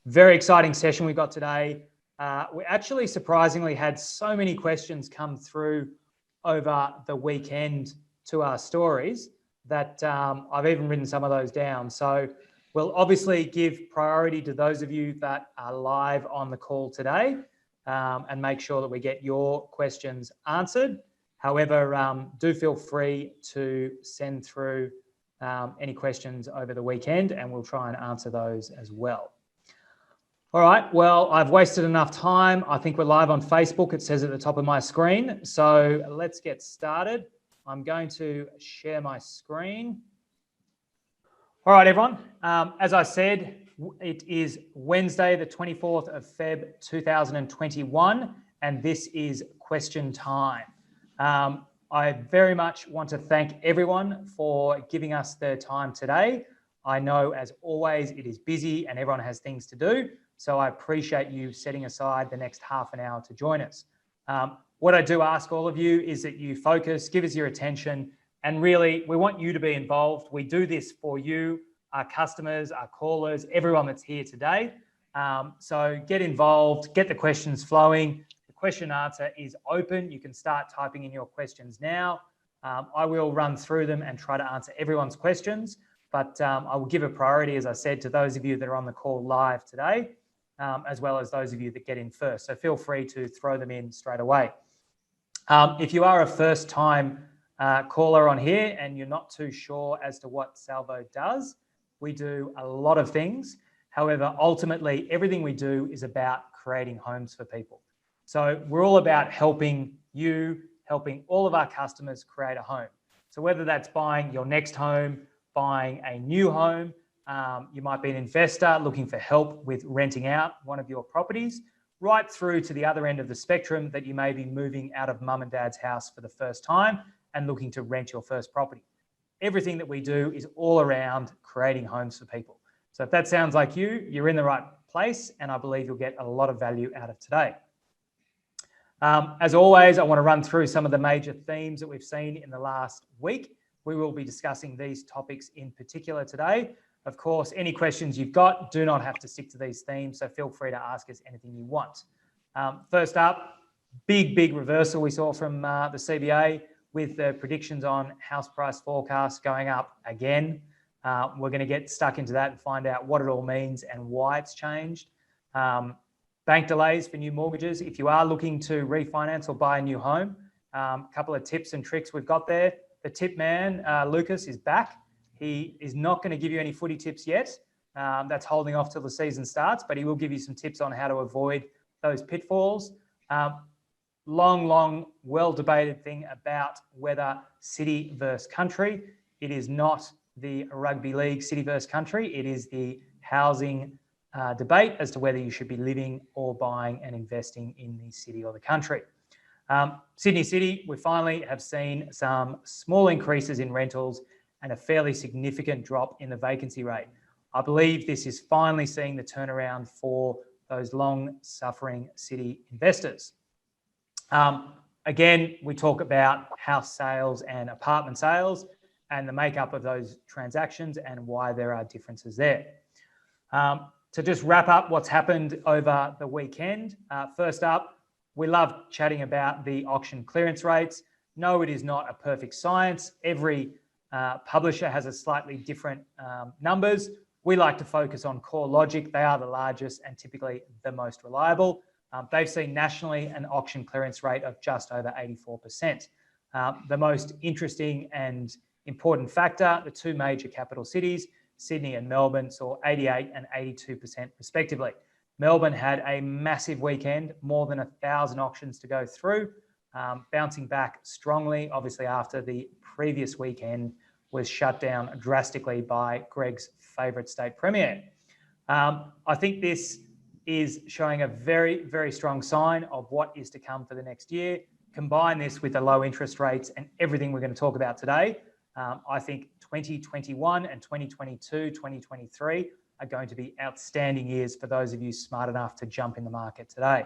Very exciting session we got today. We actually surprisingly had so many questions come through over the weekend to our stories that I've even written some of those down. So we'll obviously give priority to those of you that are live on the call today and make sure that we get your questions answered. However, do feel free to send through any questions over the weekend and we'll try and answer those as well. All right, well, I've wasted enough time. I think we're live on Facebook. It says at the top of my screen. So let's get started. I'm going to share my screen. All right, everyone. As I said, it is Wednesday, the 24th of Feb 2021, and this is question time. I very much want to thank everyone for giving us their time today. I know, as always, it is busy and everyone has things to do. So I appreciate you setting aside the next half an hour to join us. What I do ask all of you is that you focus, give us your attention, and really we want you to be involved. We do this for you, our customers, our callers, everyone that's here today. So get involved, get the questions flowing. The question and answer is open. You can start typing in your questions now. I will run through them and try to answer everyone's questions, but I will give a priority, as I said, to those of you that are on the call live today. As well as those of you that get in first. So feel free to throw them in straight away. If you are a first time caller on here and you're not too sure as to what Salvo does, we do a lot of things. However, ultimately, everything we do is about creating homes for people. So we're all about helping you, helping all of our customers create a home. So whether that's buying your next home, buying a new home, you might be an investor looking for help with renting out one of your properties, right through to the other end of the spectrum that you may be moving out of mum and dad's house for the first time and looking to rent your first property. Everything that we do is all around creating homes for people. So if that sounds like you, you're in the right place, and I believe you'll get a lot of value out of today. As always, I want to run through some of the major themes that we've seen in the last week. We will be discussing these topics in particular today. Of course, any questions you've got do not have to stick to these themes, so feel free to ask us anything you want. First up, big reversal we saw from the CBA with the predictions on house price forecasts going up again. We're going to get stuck into that and find out what it all means and why it's changed. Bank delays for new mortgages. If you are looking to refinance or buy a new home, a couple of tips and tricks we've got there. The tip man, Lucas, is back. He is not going to give you any footy tips yet. That's holding off till the season starts, but he will give you some tips on how to avoid those pitfalls. Long, well-debated thing about whether city versus country. It is not the rugby league city versus country. It is the housing debate as to whether you should be living or buying and investing in the city or the country. Sydney City, we finally have seen some small increases in rentals and a fairly significant drop in the vacancy rate. I believe this is finally seeing the turnaround for those long-suffering city investors. Again, we talk about house sales and apartment sales and the makeup of those transactions and why there are differences there. To just wrap up what's happened over the weekend, first up, we love chatting about the auction clearance rates. No, it is not a perfect science. Every publisher has a slightly different numbers. We like to focus on CoreLogic. They are the largest and typically the most reliable. They've seen nationally an auction clearance rate of just over 84%. The most interesting and important factor, the two major capital cities, Sydney and Melbourne, saw 88 and 82% respectively. Melbourne had a massive weekend, more than 1,000 auctions to go through, bouncing back strongly, obviously after the previous weekend was shut down drastically by Greg's favourite state premier. I think this is showing a very strong sign of what is to come for the next year. Combine this with the low interest rates and everything we're going to talk about today. I think 2021 and 2022, 2023 are going to be outstanding years for those of you smart enough to jump in the market today.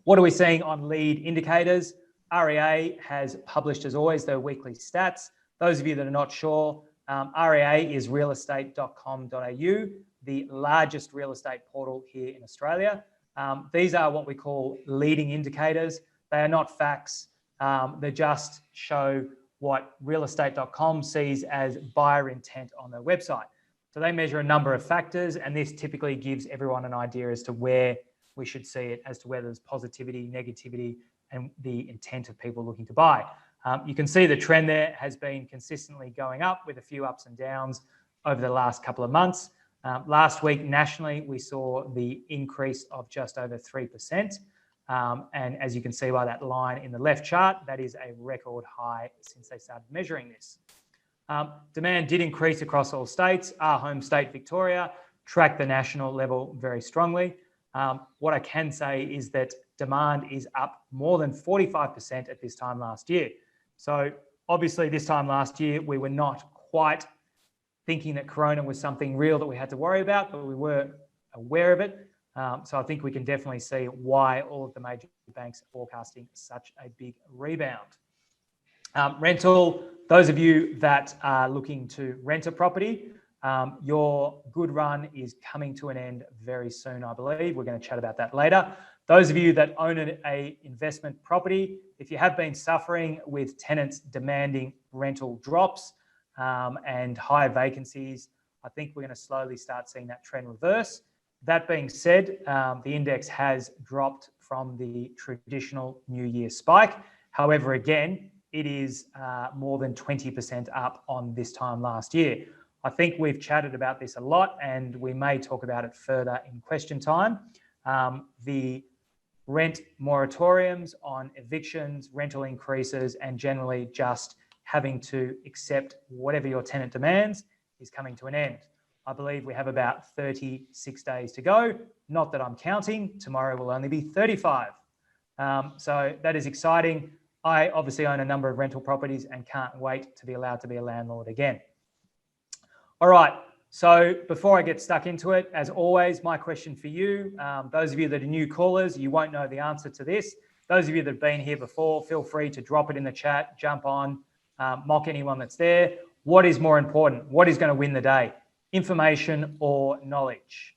What are we seeing on lead indicators? REA has published, as always, their weekly stats. Those of you that are not sure, REA is realestate.com.au. the largest real estate portal here in Australia. These are what we call leading indicators. They are not facts. They just show what realestate.com sees as buyer intent on their website. So they measure a number of factors, and this typically gives everyone an idea as to where we should see it, as to whether there's positivity, negativity, and the intent of people looking to buy. You can see the trend there has been consistently going up with a few ups and downs over the last couple of months. Last week, nationally, we saw the increase of just over 3%. And as you can see by that line in the left chart, that is a record high since they started measuring this. Demand did increase across all states. Our home state, Victoria, tracked the national level very strongly. What I can say is that demand is up more than 45% at this time last year. So obviously this time last year, we were not quite thinking that Corona was something real that we had to worry about, but we were aware of it. So I think we can definitely see why all of the major banks are forecasting such a big rebound. Rental, those of you that are looking to rent a property, your good run is coming to an end very soon, I believe. We're going to chat about that later. Those of you that own an investment property, if you have been suffering with tenants demanding rental drops and higher vacancies, I think we're going to slowly start seeing that trend reverse. That being said, the index has dropped from the traditional New Year spike. However, again, it is more than 20% up on this time last year. I think we've chatted about this a lot, and we may talk about it further in question time. The rent moratoriums on evictions, rental increases, and generally just having to accept whatever your tenant demands is coming to an end. I believe we have about 36 days to go. Not that I'm counting. Tomorrow will only be 35. So that is exciting. I obviously own a number of rental properties and can't wait to be allowed to be a landlord again. All right. So before I get stuck into it, as always, my question for you, those of you that are new callers, you won't know the answer to this. Those of you that have been here before, feel free to drop it in the chat, jump on, mock anyone that's there. What is more important? What is going to win the day? Information or knowledge?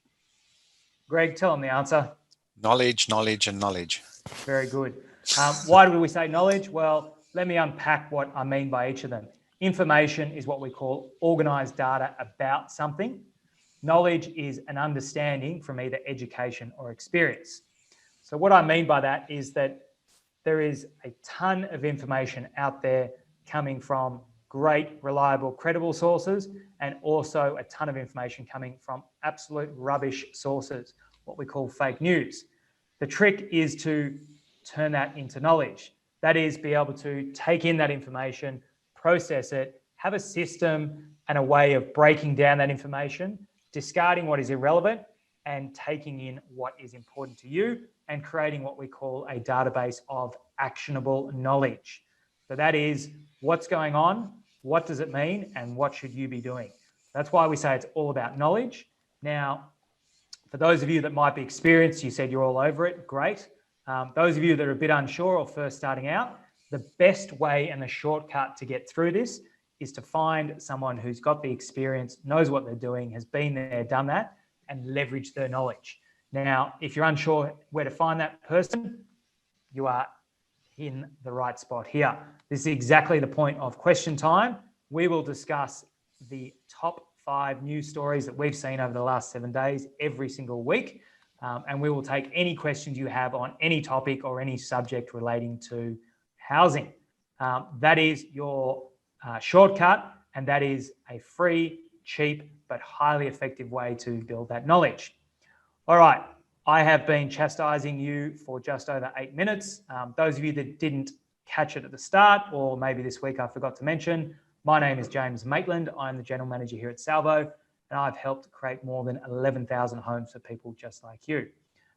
Greg, tell them the answer. Knowledge, knowledge, and knowledge. Very good. Why do we say knowledge? Well, let me unpack what I mean by each of them. Information is what we call organized data about something. Knowledge is an understanding from either education or experience. So what I mean by that is that there is a ton of information out there coming from great, reliable, credible sources, and also a ton of information coming from absolute rubbish sources, what we call fake news. The trick is to turn that into knowledge. That is, be able to take in that information, process it, have a system and a way of breaking down that information, discarding what is irrelevant, and taking in what is important to you, and creating what we call a database of actionable knowledge. So that is what's going on, what does it mean, and what should you be doing? That's why we say it's all about knowledge. Now, for those of you that might be experienced, you said you're all over it, great. Those of you that are a bit unsure or first starting out, the best way and the shortcut to get through this is to find someone who's got the experience, knows what they're doing, has been there, done that, and leverage their knowledge. Now, if you're unsure where to find that person, you are in the right spot here. This is exactly the point of question time. We will discuss the top 5 news stories that we've seen over the last 7 days every single week. And we will take any questions you have on any topic or any subject relating to housing. That is your shortcut, and that is a free, cheap, but highly effective way to build that knowledge. All right, I have been chastising you for just over 8 minutes. Those of you that didn't catch it at the start, or maybe this week I forgot to mention, my name is James Maitland. I'm the General Manager here at Salvo, and I've helped create more than 11,000 homes for people just like you.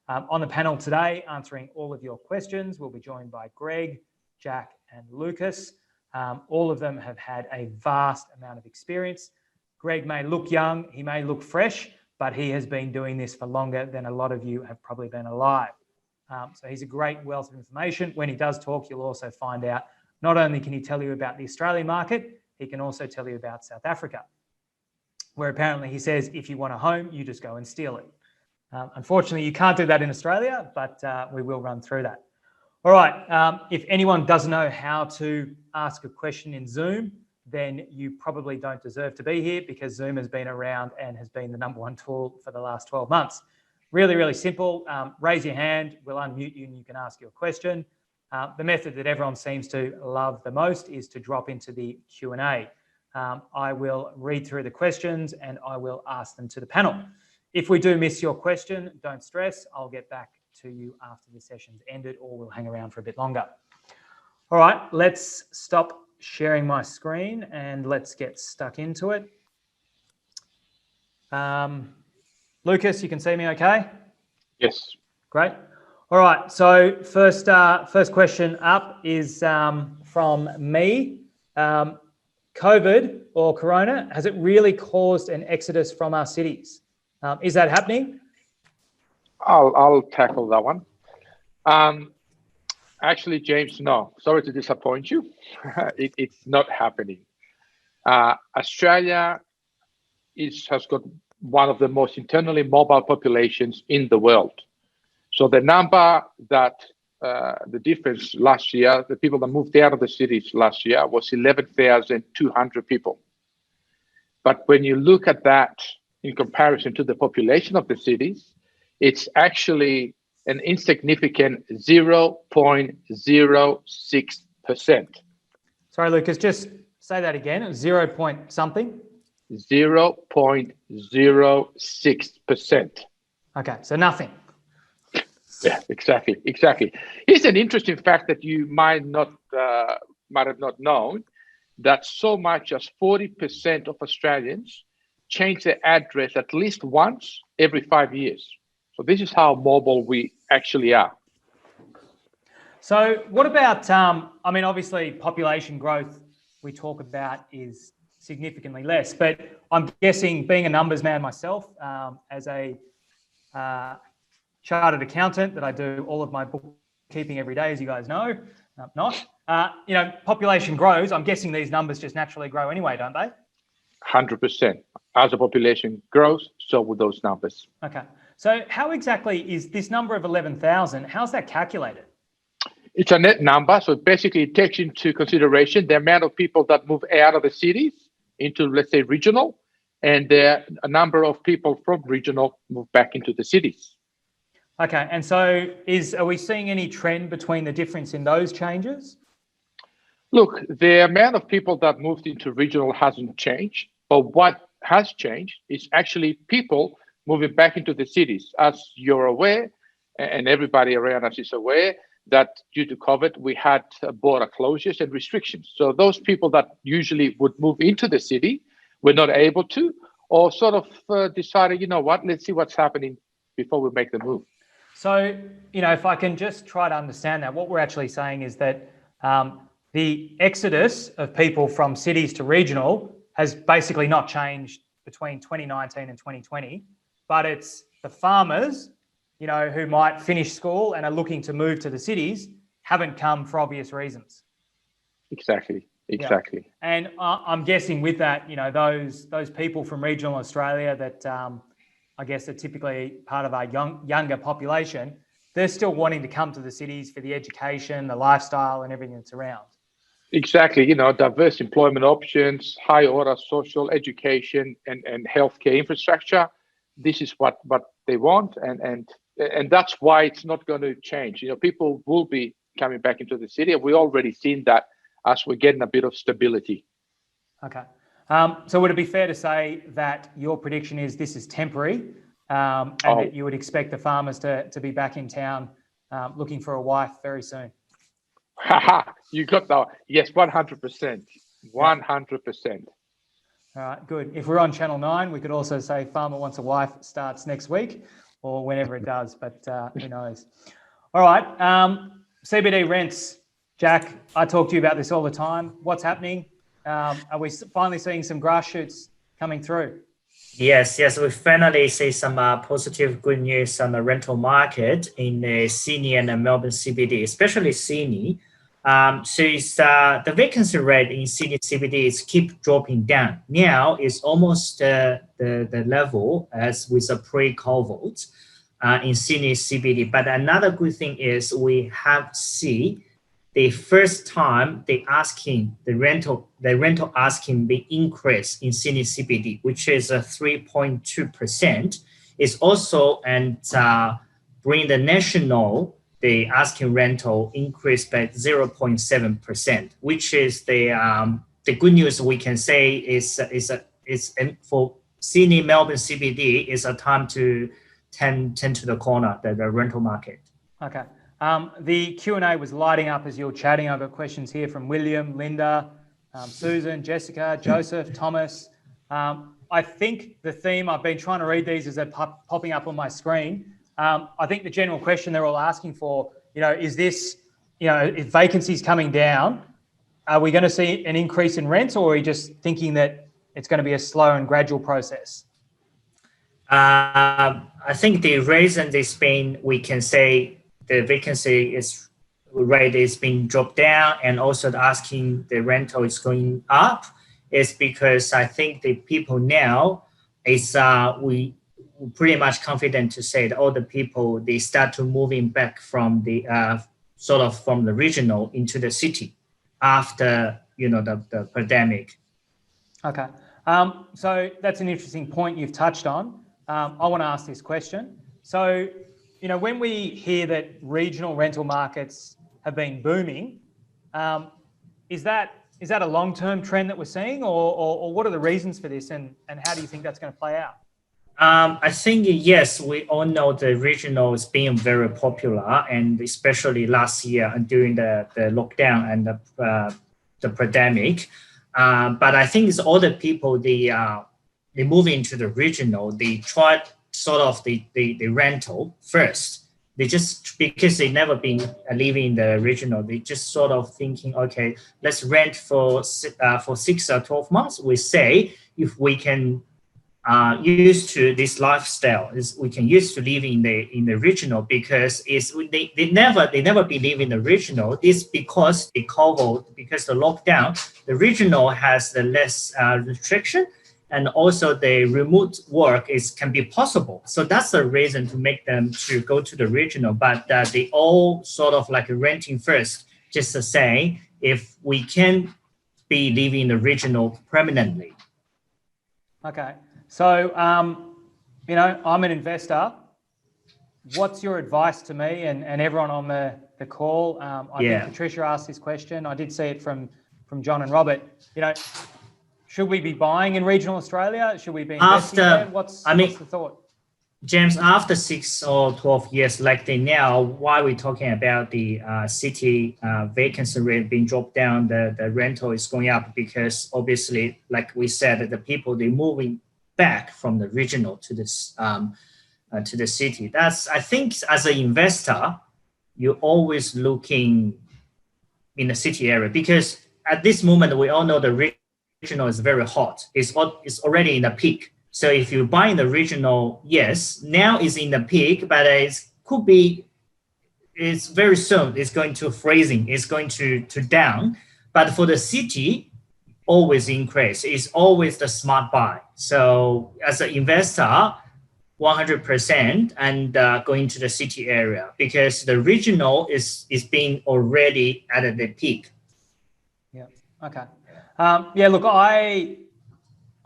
On the panel today, answering all of your questions, we'll be joined by Greg, Jack, and Lucas. All of them have had a vast amount of experience. Greg may look young, he may look fresh, but he has been doing this for longer than a lot of you have probably been alive. So he's a great wealth of information. When he does talk, you'll also find out, not only can he tell you about the Australian market, he can also tell you about South Africa. where apparently he says, if you want a home, you just go and steal it. Unfortunately, you can't do that in Australia, but we will run through that. All right, if anyone doesn't know how to ask a question in Zoom, then you probably don't deserve to be here, because Zoom has been around and has been the #1 tool for the last 12 months. Really, really simple. Raise your hand, we'll unmute you and you can ask your question. The method that everyone seems to love the most is to drop into the Q&A. I will read through the questions and I will ask them to the panel. If we do miss your question, don't stress. I'll get back to you after the session's ended, or we'll hang around for a bit longer. All right, let's stop sharing my screen and let's get stuck into it. Lucas, you can see me okay? Yes. Great. All right, so first question up is from me. COVID or Corona, has it really caused an exodus from our cities? Is that happening? I'll tackle that one. Actually, James, no. Sorry to disappoint you. It's not happening. Australia has got one of the most internally mobile populations in the world. So the number that the difference last year, the people that moved out of the cities last year was 11,200 people. But when you look at that in comparison to the population of the cities, it's actually an insignificant 0.06%. Sorry, Lucas, just say that again. 0 point something? 0.06%. Okay, so nothing. Yeah, exactly. Here's an interesting fact that you might have not known, that so much as 40% of Australians change their address at least once every 5 years. So this is how mobile we actually are. So what about, I mean, obviously population growth we talk about is significantly less, but I'm guessing, being a numbers man myself, as a chartered accountant, that I do all of my bookkeeping every day, as you guys know, population grows. I'm guessing these numbers just naturally grow anyway, don't they? 100%. As the population grows, so will those numbers. Okay. So how exactly is this number of 11,000, how's that calculated? It's a net number. So basically it takes into consideration the amount of people that move out of the cities into, let's say, regional, and a number of people from regional move back into the cities. Okay. And so are we seeing any trend between the difference in those changes? Look, the amount of people that moved into regional hasn't changed, but what has changed is actually people moving back into the cities. As you're aware, and everybody around us is aware, that due to COVID, we had border closures and restrictions. So those people that usually would move into the city were not able to, or sort of decided, you know what, let's see what's happening before we make the move. So, if I can just try to understand that, what we're actually saying is that the exodus of people from cities to regional has basically not changed between 2019 and 2020, but it's the farmers, who might finish school and are looking to move to the cities, haven't come for obvious reasons. Exactly. Yeah. And I'm guessing with that, those people from regional Australia that I guess are typically part of our younger population, they're still wanting to come to the cities for the education, the lifestyle and everything that's around. Exactly. Diverse employment options, high order social education and healthcare infrastructure. This is what they want. And that's why it's not going to change. People will be coming back into the city. We've already seen that as we're getting a bit of stability. Okay. So would it be fair to say that your prediction is this is temporary, and that you would expect the farmers to be back in town looking for a wife very soon? You got that. Yes, 100%. 100%. All right, good. If we're on Channel 9, we could also say Farmer Wants a Wife starts next week or whenever it does, but who knows. All right, CBD rents. Jack, I talk to you about this all the time. What's happening? Are we finally seeing some grass shoots coming through? Yes, we finally see some positive good news on the rental market in Sydney and Melbourne CBD, especially Sydney. So it's, the vacancy rate in Sydney CBD is keep dropping down. Now it's almost the level as with the pre-COVID in Sydney CBD. But another good thing is we have seen the first time the rental asking the increase in Sydney CBD, which is a 3.2%, is also and bring the national the asking rental increased by 0.7%, which is the good news we can say is for Sydney Melbourne CBD is a time to tend to the corner the rental market. Okay. The Q&A was lighting up as you were chatting. I've got questions here from William, Linda, Susan, Jessica, Joseph, Thomas. I think the theme, I've been trying to read these as they're popping up on my screen. I think the general question they're all asking for, is this, if vacancies coming down, are we going to see an increase in rents, or are you just thinking that it's going to be a slow and gradual process? I think the reason this been, we can say the vacancy rate is being dropped down and also the asking the rental is going up is because I think the people now is we pretty much confident to say that all the people, they start to moving back from the sort of from the regional into the city after the pandemic. Okay, so that's an interesting point you've touched on. I want to ask this question. So when we hear that regional rental markets have been booming, is that a long-term trend that we're seeing, or what are the reasons for this, and how do you think that's going to play out? I think, yes, we all know the regional is being very popular, and especially last year and during the lockdown and the pandemic. But I think it's all the people, they move into the regional, they try sort of the rental first. They just, because they never been living in the regional, they just sort of thinking, okay, let's rent for 6 or 12 months. We say if we can used to this lifestyle, we can used to live in the regional, because they never believe in the regional. This because the COVID, because the lockdown, the regional has the less restriction, and also the remote work can be possible. So that's the reason to make them to go to the regional. But they all sort of like renting first, just to say if we can be living in the regional permanently. Okay. So, I'm an investor. What's your advice to me and everyone on the call? I think Patricia asked this question. I did see it from John and Robert. Should we be buying in regional Australia? Should we be investing there? What's the thought? James, after 6 or 12 years like now, why are we talking about the city vacancy rate being dropped down, the rental is going up? Because obviously, like we said, the people, they're moving back from the regional to this to the city. That's, I think, as an investor, you're always looking in the city area, because at this moment we all know the regional is very hot. It's already in the peak. So if you buy in the regional, yes, now it's in the peak, but it's very soon it's going to freezing. It's going to down. But for the city, always increase. It's always the smart buy. So as an investor, 100% and going to the city area, because the regional is being already at the peak. Yeah. Okay. Look, I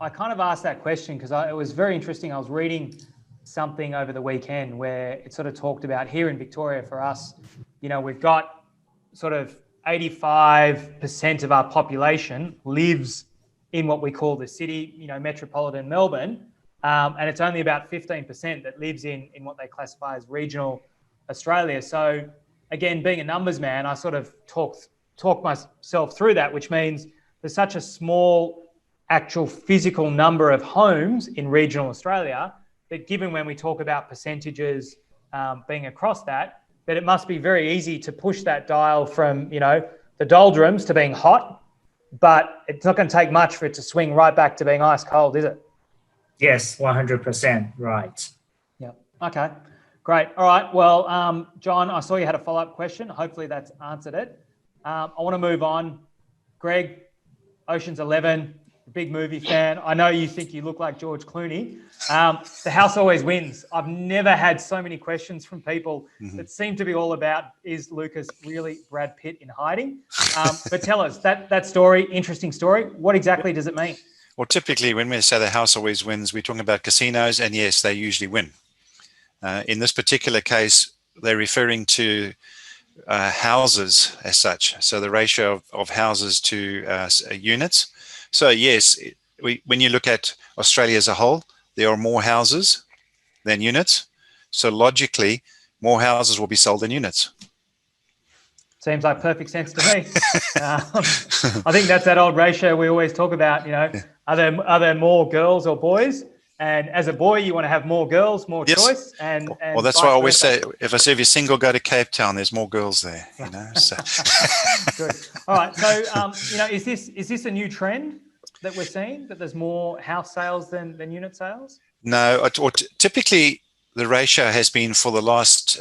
kind of asked that question because it was very interesting. I was reading something over the weekend where it sort of talked about here in Victoria for us, we've got sort of 85% of our population lives in what we call the city, metropolitan Melbourne. And it's only about 15% that lives in what they classify as regional Australia. So again, being a numbers man, I sort of talk myself through that, which means there's such a small actual physical number of homes in regional Australia that, given when we talk about percentages being across that it must be very easy to push that dial from, the doldrums to being hot, but it's not going to take much for it to swing right back to being ice cold, is it? Yes, 100%, right. Yeah. Okay, great. All right. Well, John, I saw you had a follow-up question. Hopefully that's answered it. I want to move on. Greg, Ocean's 11, big movie fan. I know you think you look like George Clooney. The house always wins. I've never had so many questions from people that seem to be all about, is Lucas really Brad Pitt in hiding? But tell us, that story, interesting story, what exactly does it mean? Well, typically when we say the house always wins, we're talking about casinos, and yes, they usually win. In this particular case, they're referring to houses as such. So the ratio of houses to units. So yes, when you look at Australia as a whole, there are more houses than units. So logically, more houses will be sold than units. Seems like perfect sense to me. I think that's that old ratio we always talk about, are there more girls or boys? And as a boy, you want to have more girls, more choice. And well, that's why I always say, if you're single, go to Cape Town. There's more girls there, So. Good. All right. So, is this a new trend that we're seeing, that there's more house sales than unit sales? No, typically the ratio has been for the last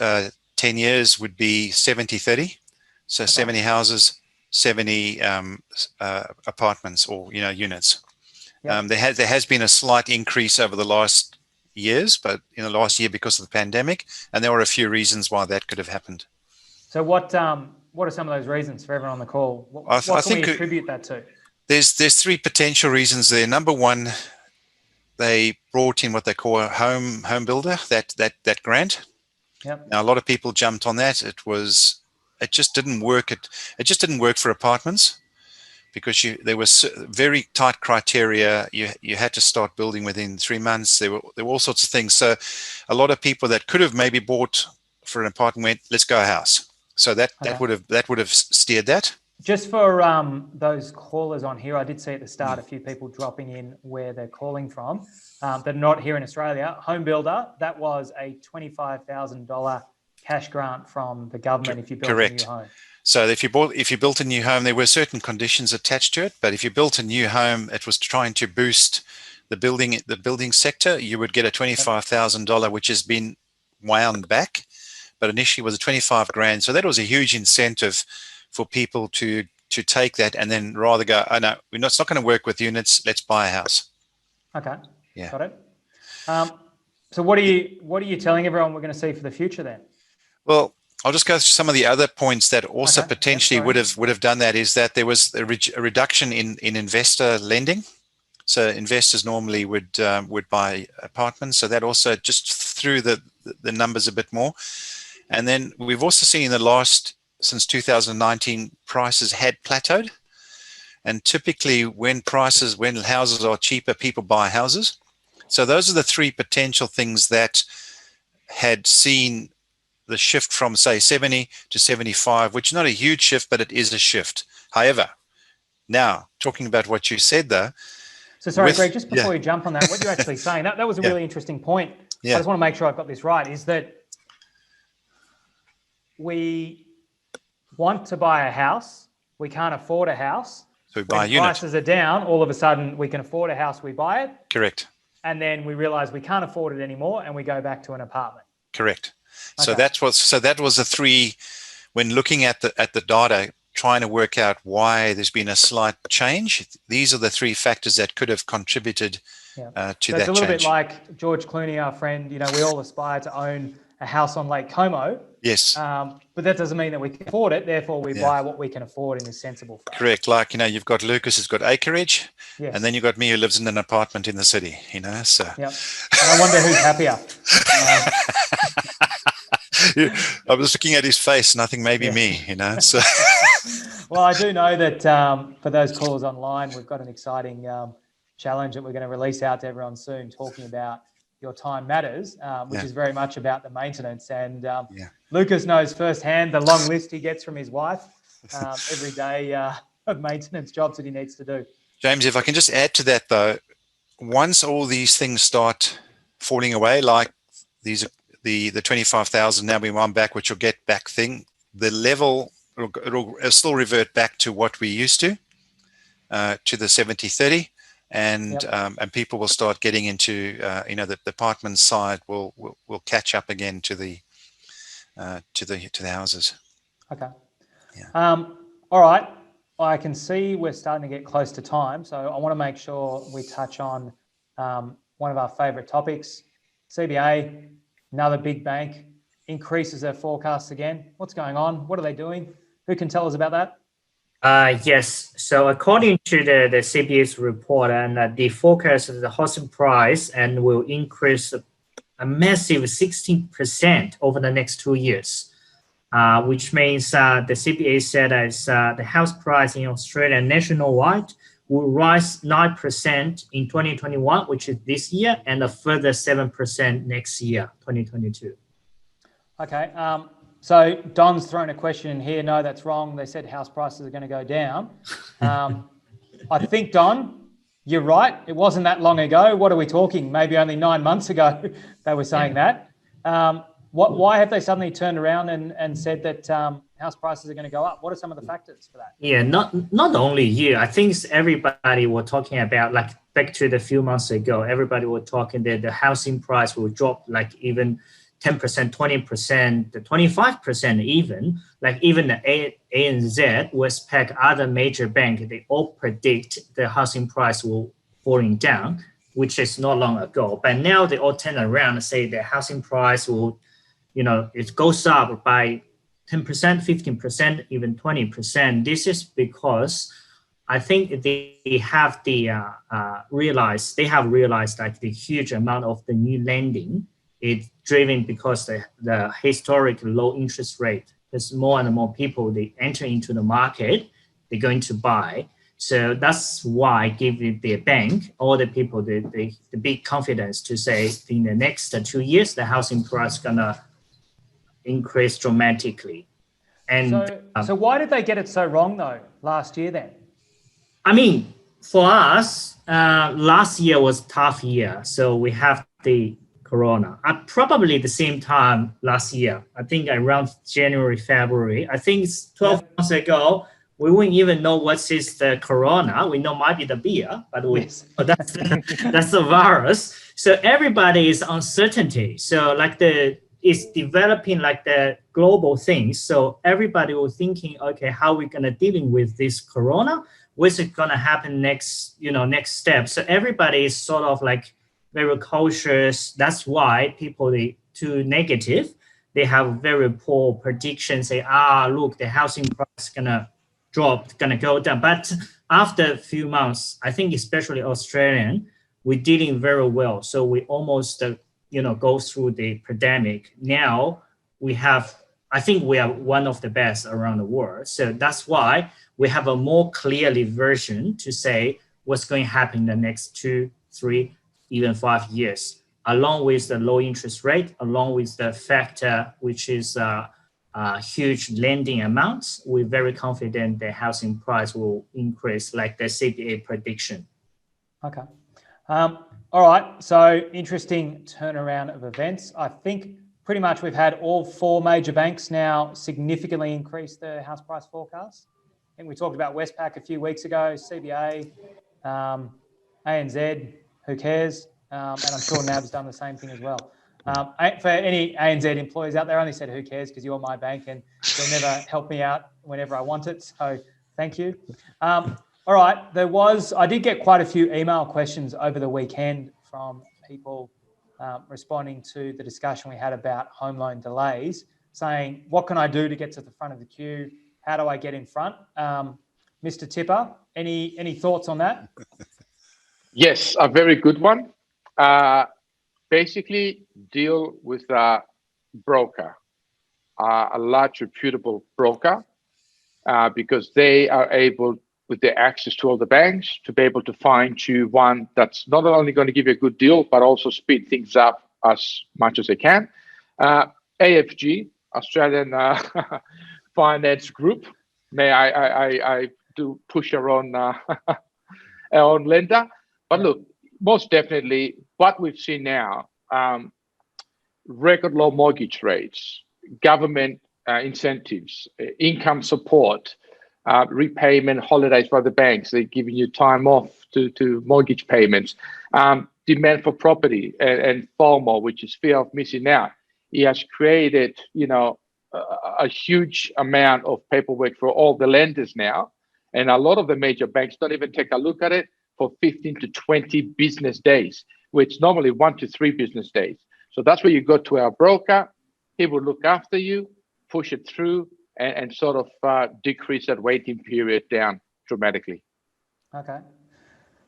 10 years would be 70-30. So 70 houses, 70 apartments or units. Yep. There has been a slight increase over the last years, but in the last year because of the pandemic, and there were a few reasons why that could have happened. So what are some of those reasons for everyone on the call? What can we attribute that to? There's three potential reasons there. Number one, they brought in what they call a home builder, that grant. Yep. Now a lot of people jumped on that. It just didn't work. It just didn't work for apartments because there was very tight criteria. You had to start building within 3 months. There were all sorts of things. So a lot of people that could have maybe bought for an apartment went, let's go a house. So that would have steered that. Just for those callers on here, I did see at the start a few people dropping in where they're calling from. They're not here in Australia. Home builder, that was a $25,000 cash grant from the government if you built a new home. So if you built a new home, there were certain conditions attached to it. But if you built a new home, it was trying to boost the building sector. You would get a $25,000, which has been wound back, but initially was a 25 grand. So that was a huge incentive for people to take that and then rather go, oh no, it's not going to work with units. Let's buy a house. Okay. Yeah. Got it. So what are you telling everyone we're going to see for the future then? Well, I'll just go through some of the other points that also potentially would have done that. Is that there was a reduction in investor lending. So investors normally would buy apartments. So that also just threw the numbers a bit more. And then we've also seen since 2019, prices had plateaued. And typically when houses are cheaper, people buy houses. So those are the three potential things that had seen the shift from, say, 70 to 75, which is not a huge shift, but it is a shift. However, now talking about what you said though. So sorry, Greg, just before you jump on that, what you're actually saying, that was a really interesting point. Yeah. I just want to make sure I've got this right, is that we want to buy a house, we can't afford a house. So we buy a unit. Prices are down, all of a sudden we can afford a house, we buy it. Correct. And then we realize we can't afford it anymore and we go back to an apartment. Correct. Okay. So that was the three, when looking at the data, trying to work out why there's been a slight change. These are the three factors that could have contributed to that change. It's a little bit like George Clooney, our friend. We all aspire to own a house on Lake Como. Yes. But that doesn't mean that we can afford it. Therefore, we buy what we can afford in a sensible fashion. Correct. Like, you've got Lucas who's got acreage, yes. And then you've got me who lives in an apartment in the city, so. Yep. And I wonder who's happier. I was looking at his face and I think maybe me, so. Well, I do know that for those callers online, we've got an exciting challenge that we're going to release out to everyone soon, talking about Your Time Matters, which is very much about the maintenance. And Lucas knows firsthand the long list he gets from his wife every day of maintenance jobs that he needs to do. James, if I can just add to that though, once all these things start falling away, like these the 25,000 now being wound back, which will get back thing, the level it'll still revert back to what we used to the 70-30, and people will start getting into the apartment side will catch up again to the houses. Okay. All right. I can see we're starting to get close to time, so I want to make sure we touch on one of our favourite topics. CBA, another big bank, increases their forecasts again. What's going on? What are they doing? Who can tell us about that? Yes. So according to the CBA's report, and the forecast of the housing price and will increase a massive 16% over the next 2 years, which means the CBA said as the house price in Australia nationwide will rise 9% in 2021, which is this year, and a further 7% next year, 2022. Okay. So Don's thrown a question in here. No, that's wrong. They said house prices are going to go down. I think, Don, you're right. It wasn't that long ago. What are we talking? Maybe only 9 months ago they were saying that. Why have they suddenly turned around and said that house prices are going to go up? What are some of the factors for that? Yeah, not only you. I think everybody were talking about, like back to the few months ago, everybody were talking that the housing price will drop like even 10%, 20%, 25% even. Like even the ANZ, Westpac, other major bank, they all predict the housing price will falling down, which is not long ago. But now they all turn around and say the housing price will, it goes up by 10%, 15%, even 20%. This is because I think they have realized like the huge amount of the new lending is driven because the historic low interest rate. There's more and more people, they enter into the market, they're going to buy. So that's why give the bank, all the people, the big confidence to say in the next 2 years, the housing price gonna increase dramatically. And so why did they get it so wrong though last year then? I mean, for us, last year was a tough year. So we have the Corona. Probably the same time last year. I think around January, February. I think it's 12 months ago. We wouldn't even know what is the Corona. We know might be the beer, but that's the virus. So everybody is uncertainty. So like it's developing like the global things. So everybody was thinking, okay, how are we gonna dealing with this Corona? What's it gonna happen next step? So everybody is sort of like very cautious. That's why people, they too negative. They have very poor predictions. Say, look, the housing price gonna drop, gonna go down. But after a few months, I think especially Australian, we're dealing very well. So we almost, go through the pandemic. Now I think we are one of the best around the world. So that's why we have a more clearly version to say what's going to happen in the next 2, 3, even 5 years, along with the low interest rate, along with the factor, which is huge lending amounts. We're very confident the housing price will increase like the CBA prediction. Okay. All right. So interesting turnaround of events. I think pretty much we've had all 4 major banks now significantly increase their house price forecast. I think we talked about Westpac a few weeks ago, CBA, ANZ, who cares? And I'm sure NAB's done the same thing as well. For any ANZ employees out there, I only said who cares because you're my bank and you'll never help me out whenever I want it. So thank you. All right. I did get quite a few email questions over the weekend from people responding to the discussion we had about home loan delays, saying, what can I do to get to the front of the queue? How do I get in front? Mr. Tipper, any thoughts on that? Yes, a very good one. Basically, deal with a broker, a large reputable broker, because they are able, with their access to all the banks, to be able to find you one that's not only going to give you a good deal, but also speed things up as much as they can. AFG, Australian Finance Group, I do push our own lender. But look, most definitely, what we've seen now, record low mortgage rates, government incentives, income support, repayment holidays by the banks, they're giving you time off to mortgage payments, demand for property, and FOMO, which is fear of missing out. It has created, a huge amount of paperwork for all the lenders now. And a lot of the major banks don't even take a look at it for 15 to 20 business days, which normally 1 to 3 business days. So that's where you go to our broker. He will look after you, push it through, and sort of decrease that waiting period down dramatically. Okay.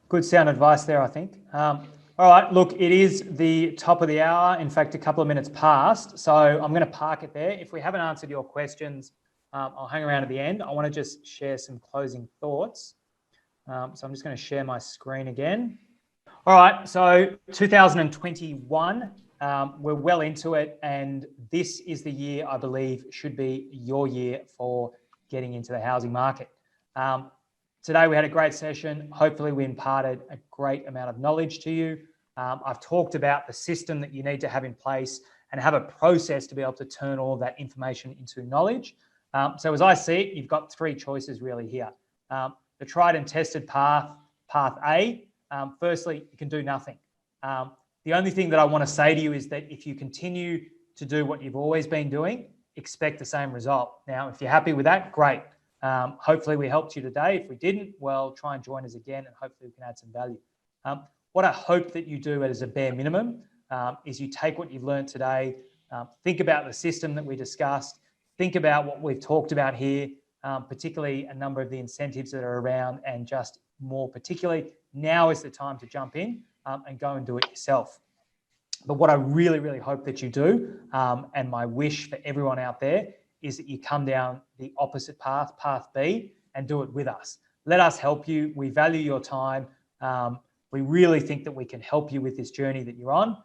Good sound advice there, I think. All right, look, it is the top of the hour. In fact, a couple of minutes past. So I'm going to park it there. If we haven't answered your questions, I'll hang around at the end. I want to just share some closing thoughts. So I'm just going to share my screen again. All right, so 2021, we're well into it, and this is the year I believe should be your year for getting into the housing market. Today we had a great session. Hopefully we imparted a great amount of knowledge to you. I've talked about the system that you need to have in place and have a process to be able to turn all of that information into knowledge. So as I see it, you've got 3 choices really here. The tried and tested path A, firstly, you can do nothing. The only thing that I want to say to you is that if you continue to do what you've always been doing, expect the same result. Now, if you're happy with that, great. Hopefully we helped you today. If we didn't, well, try and join us again and hopefully we can add some value. What I hope that you do as a bare minimum is you take what you've learned today, think about the system that we discussed, think about what we've talked about here, particularly a number of the incentives that are around, and just more particularly, now is the time to jump in and go and do it yourself. But what I really, really hope that you do, and my wish for everyone out there, is that you come down the opposite path, path B, and do it with us. Let us help you. We value your time. We really think that we can help you with this journey that you're on.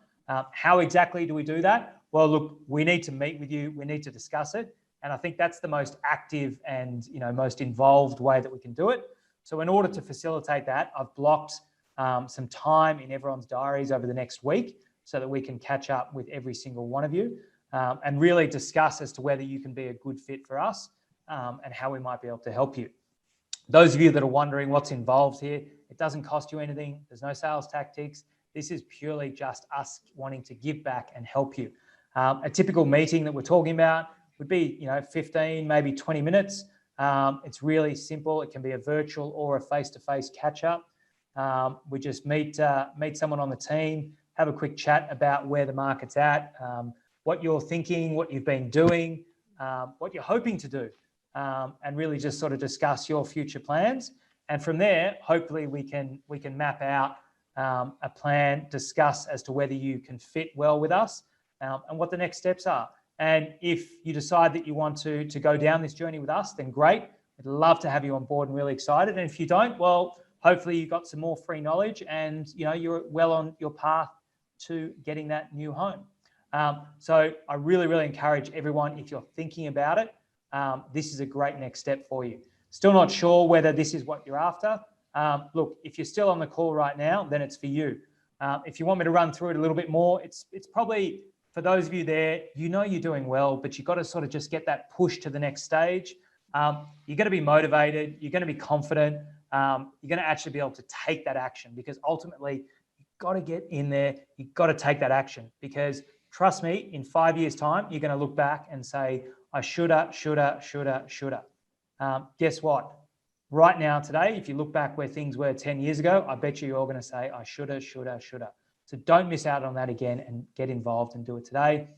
How exactly do we do that? Well, look, we need to meet with you. We need to discuss it. And I think that's the most active and most involved way that we can do it. So in order to facilitate that, I've blocked some time in everyone's diaries over the next week so that we can catch up with every single one of you and really discuss as to whether you can be a good fit for us and how we might be able to help you. Those of you that are wondering what's involved here, it doesn't cost you anything. There's no sales tactics. This is purely just us wanting to give back and help you. A typical meeting that we're talking about would be 15, maybe 20 minutes. It's really simple. It can be a virtual or a face-to-face catch-up. We just meet someone on the team, have a quick chat about where the market's at, what you're thinking, what you've been doing, what you're hoping to do, and really just sort of discuss your future plans. And from there, hopefully we can map out a plan, discuss as to whether you can fit well with us and what the next steps are. And if you decide that you want to go down this journey with us, then great. We'd love to have you on board and really excited. And if you don't, well, hopefully you've got some more free knowledge and you're well on your path to getting that new home. So I really, really encourage everyone, if you're thinking about it, this is a great next step for you. Still not sure whether this is what you're after. Look, if you're still on the call right now, then it's for you. If you want me to run through it a little bit more, it's probably, for those of you there, you're doing well, but you've got to sort of just get that push to the next stage. You're going to be motivated. You're going to be confident. You're going to actually be able to take that action, because ultimately you've got to get in there. You've got to take that action, because trust me, in 5 years' time, you're going to look back and say, I shoulda. Guess what? Right now, today, if you look back where things were 10 years ago, I bet you're all going to say, I shoulda. So don't miss out on that again and get involved and do it today.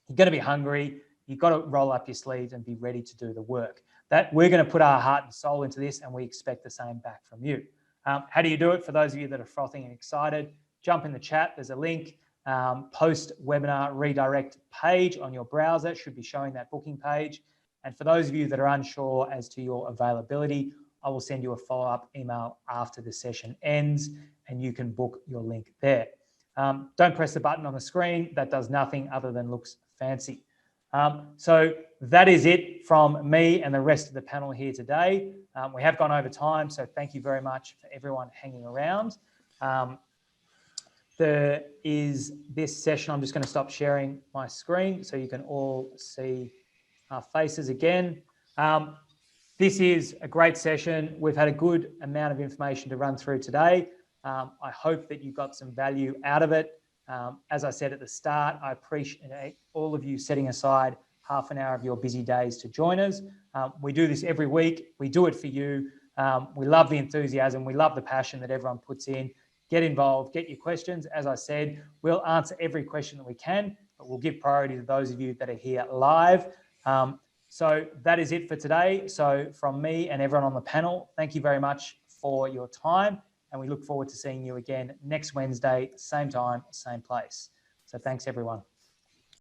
You're going to be hungry. You've got to roll up your sleeves and be ready to do the work. That we're going to put our heart and soul into this, and we expect the same back from you. How do you do it? For those of you that are frothing and excited, jump in the chat. There's a link. Post-webinar redirect page on your browser should be showing that booking page. And for those of you that are unsure as to your availability, I will send you a follow-up email after the session ends, and you can book your link there. Don't press the button on the screen. That does nothing other than looks fancy. So that is it from me and the rest of the panel here today. We have gone over time, so thank you very much for everyone hanging around. There is this session. I'm just going to stop sharing my screen so you can all see our faces again. This is a great session. We've had a good amount of information to run through today. I hope that you got some value out of it. As I said at the start, I appreciate all of you setting aside half an hour of your busy days to join us. We do this every week. We do it for you. We love the enthusiasm. We love the passion that everyone puts in. Get involved, get your questions. As I said, we'll answer every question that we can, but we'll give priority to those of you that are here live. So that is it for today. So from me and everyone on the panel, thank you very much for your time. And we look forward to seeing you again next Wednesday, same time, same place. So thanks, everyone.